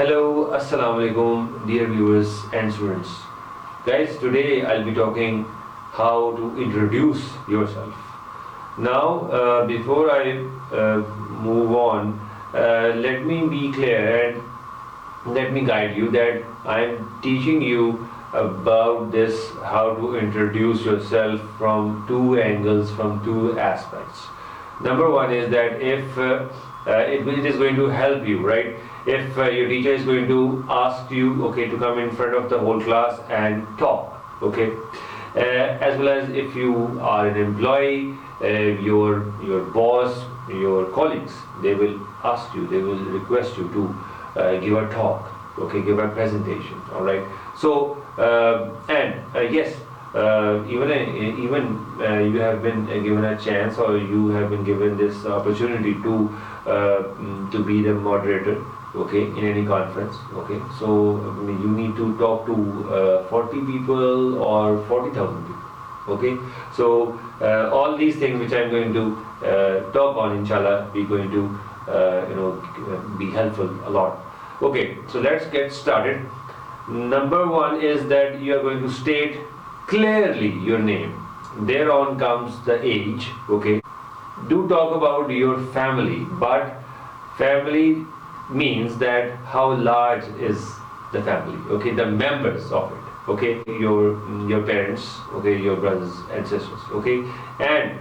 Hello, Assalamu alaikum, dear viewers and students. Guys, today I'll be talking how to introduce yourself. Now, before I move on, let me be clear and let me guide you that I'm teaching you about this how to introduce yourself from two angles, from two aspects. Number one is that if it is going to help you, right? If your teacher is going to ask you, okay, to come in front of the whole class and talk, okay, as well as if you are an employee, your boss, your colleagues, they will ask you, they will request you to give a talk, okay, give a presentation, all right. So yes, even you have been given a chance, or you have been given this opportunity to be the moderator, okay, in any conference, okay. So you need to talk to 40 people or 40,000 people, okay. So all these things which I'm going to talk on, inshallah, be going to be helpful a lot. Okay, so let's get started. Number one is that you are going to state clearly your name. Thereon comes the age, okay. Do talk about your family, but family means that how large is the family, okay, the members of it, okay, your parents, okay, your brothers and sisters, okay. And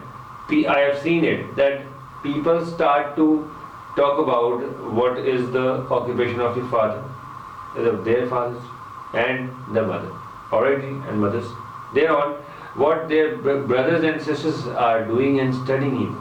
I have seen it that people start to talk about what is the occupation of your father, their fathers, and the mother, alright, and mothers. Thereon, what their brothers and sisters are doing and studying even,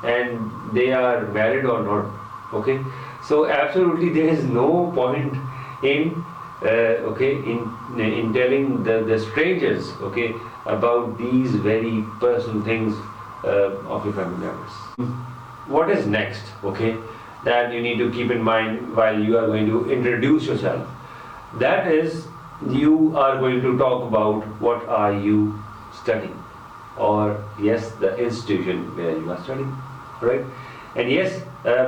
and they are married or not, okay. So absolutely there is no point in in telling the strangers, okay, about these very personal things of your family members. What is next, okay, that you need to keep in mind while you are going to introduce yourself? That is, you are going to talk about what are you studying, or yes, the institution where you are studying, right? And yes,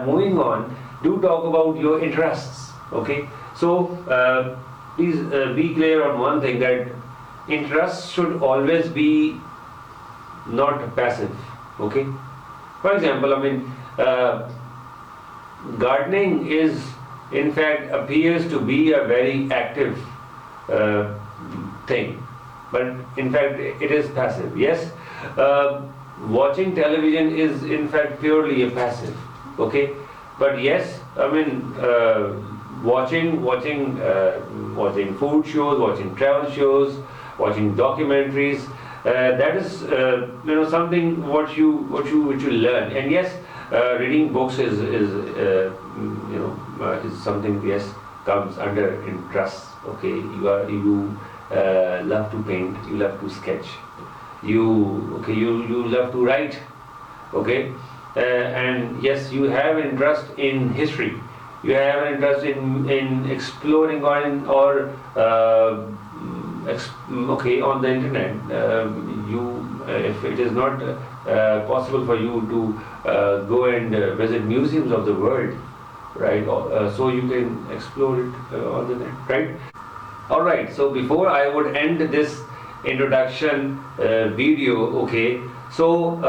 moving on, do talk about your interests, okay. So please be clear on one thing, that interests should always be not passive, okay. For example, gardening is, in fact, appears to be a very active thing, but in fact it is passive. Yes, watching television is in fact purely a passive, okay. But yes, watching food shows, watching travel shows, watching documentaries, that is something what you learn. And yes, reading books is something, yes, comes under interest, okay. You love to paint, you love to sketch, you love to write, okay. And yes, you have interest in history, you have an interest in exploring on the internet. If it is not possible for you to go and visit museums of the world, right, so you can explore it on the net, right? All right, so before I would end this introduction video, okay, so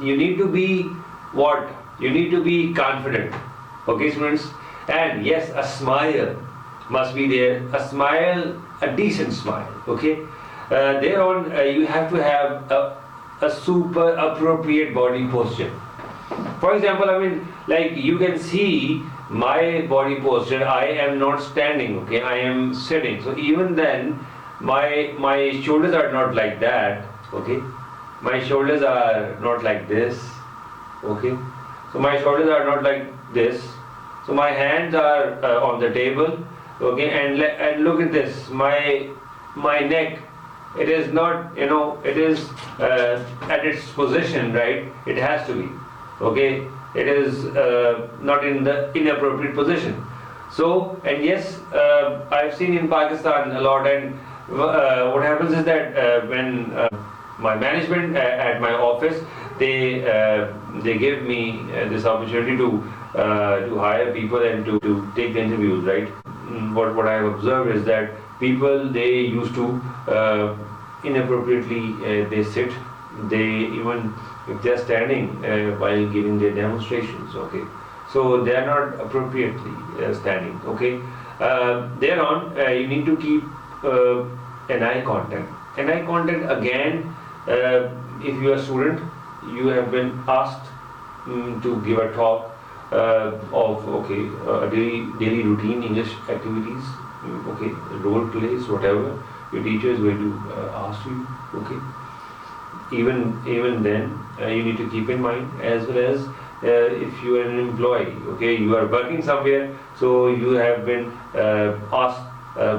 you need to be what? You need to be confident, okay, students. And yes, a smile must be there, a smile, a decent smile, okay. Thereon, you have to have a super appropriate body posture. For example, like you can see my body posture, I am not standing, okay, I am sitting. So even then, my shoulders are not like that, okay. My shoulders are not like this, okay. So my shoulders are not like this. So my hands are on the table, okay. And look at this, my neck, it is not, it is at its position, right? It has to be, okay. It is not in the inappropriate position. So, and yes, I've seen in Pakistan a lot, and what happens is that when my management at my office, they give me this opportunity to hire people and to take the interviews, right? What I have observed is that people, they used to inappropriately they sit, they even if they are standing while giving their demonstrations, okay, so they are not appropriately standing, okay. Thereon you need to keep an eye contact. An eye contact again, if you are a student, you have been asked to give a talk of okay daily routine English activities, okay, role plays, whatever your teacher is going to ask you, okay. Even then you need to keep in mind, as well as if you are an employee, okay, you are working somewhere, so you have been asked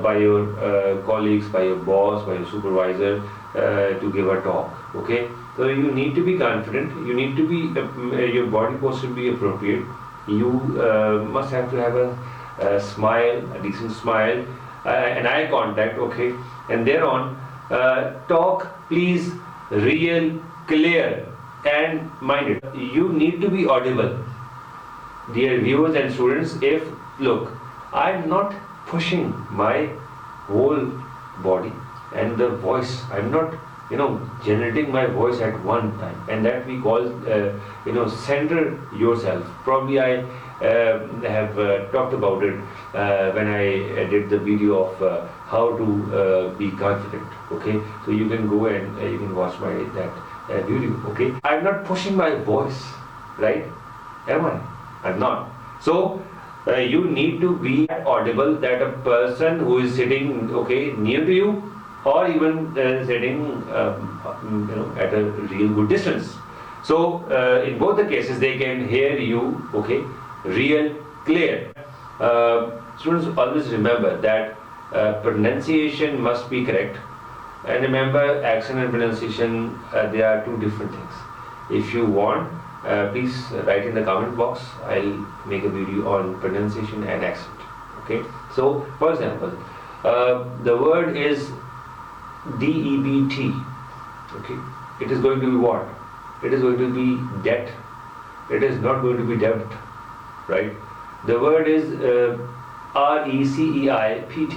by your colleagues, by your boss, by your supervisor to give a talk, okay. So you need to be confident, you need to be your body posture should be appropriate, you must have to have a smile, a decent smile, an eye contact, okay, and thereon talk please real, clear and minded. You need to be audible, dear viewers and students. If look, I'm not pushing my whole body and the voice, I'm not generating my voice at one time, and that we call center yourself. Probably I have talked about it when I did the video of how to be confident, okay, so you can go and you can watch that video, okay. I'm not pushing my voice, right? Am I? I'm not. So you need to be audible, that a person who is sitting okay near to you, or even sitting at a real good distance, so in both the cases they can hear you, okay, real clear. Students, always remember that pronunciation must be correct, and remember, accent and pronunciation, they are two different things. If you want, please write in the comment box. I'll make a video on pronunciation and accent, okay. So for example, the word is DEBT, okay. It is going to be what? It is going to be debt. It is not going to be debit, right? The word is RECEIPT.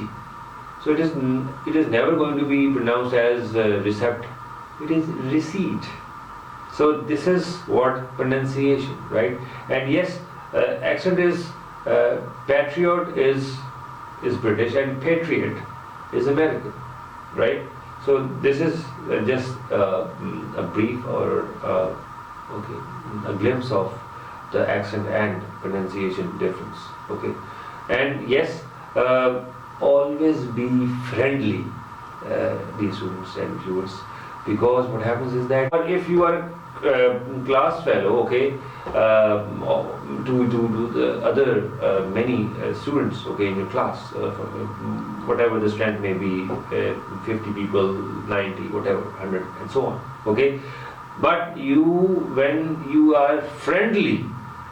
So it is never going to be pronounced as recept. It is receipt. So this is what pronunciation, right? And yes, accent is patriot is British and patriot is American, right? So this is just a brief or a glimpse of the accent and pronunciation difference, okay. And yes, always be friendly, dear students and viewers, because what happens is that if you are class fellow, okay, to the other many students, okay, in your class, whatever the strength may be, 50 people, 90, whatever, 100, and so on, okay. But when you are friendly,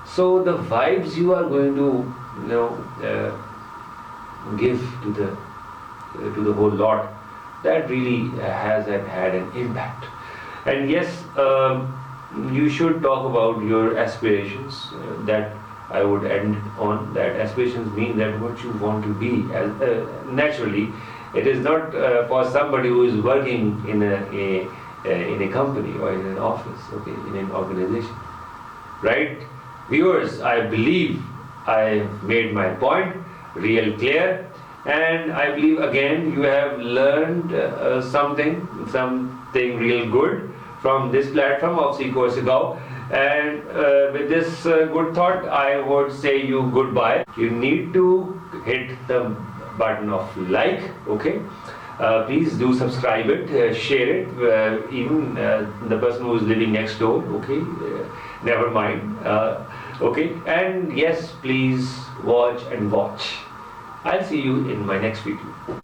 so the vibes you are going to give to the whole lot, that really had an impact. And yes, you should talk about your aspirations. That I would end on. That aspirations mean that what you want to be. Naturally, it is not for somebody who is working in a company or in an office, okay, in an organization, right? Viewers, I believe I made my point real clear, and I believe again you have learned something real good from this platform of Course. And with this good thought, I would say you goodbye. You need to hit the button of like, okay. Please do subscribe it, share it, even the person who is living next door, okay, never mind, okay. And yes, please watch and watch. I'll see you in my next video.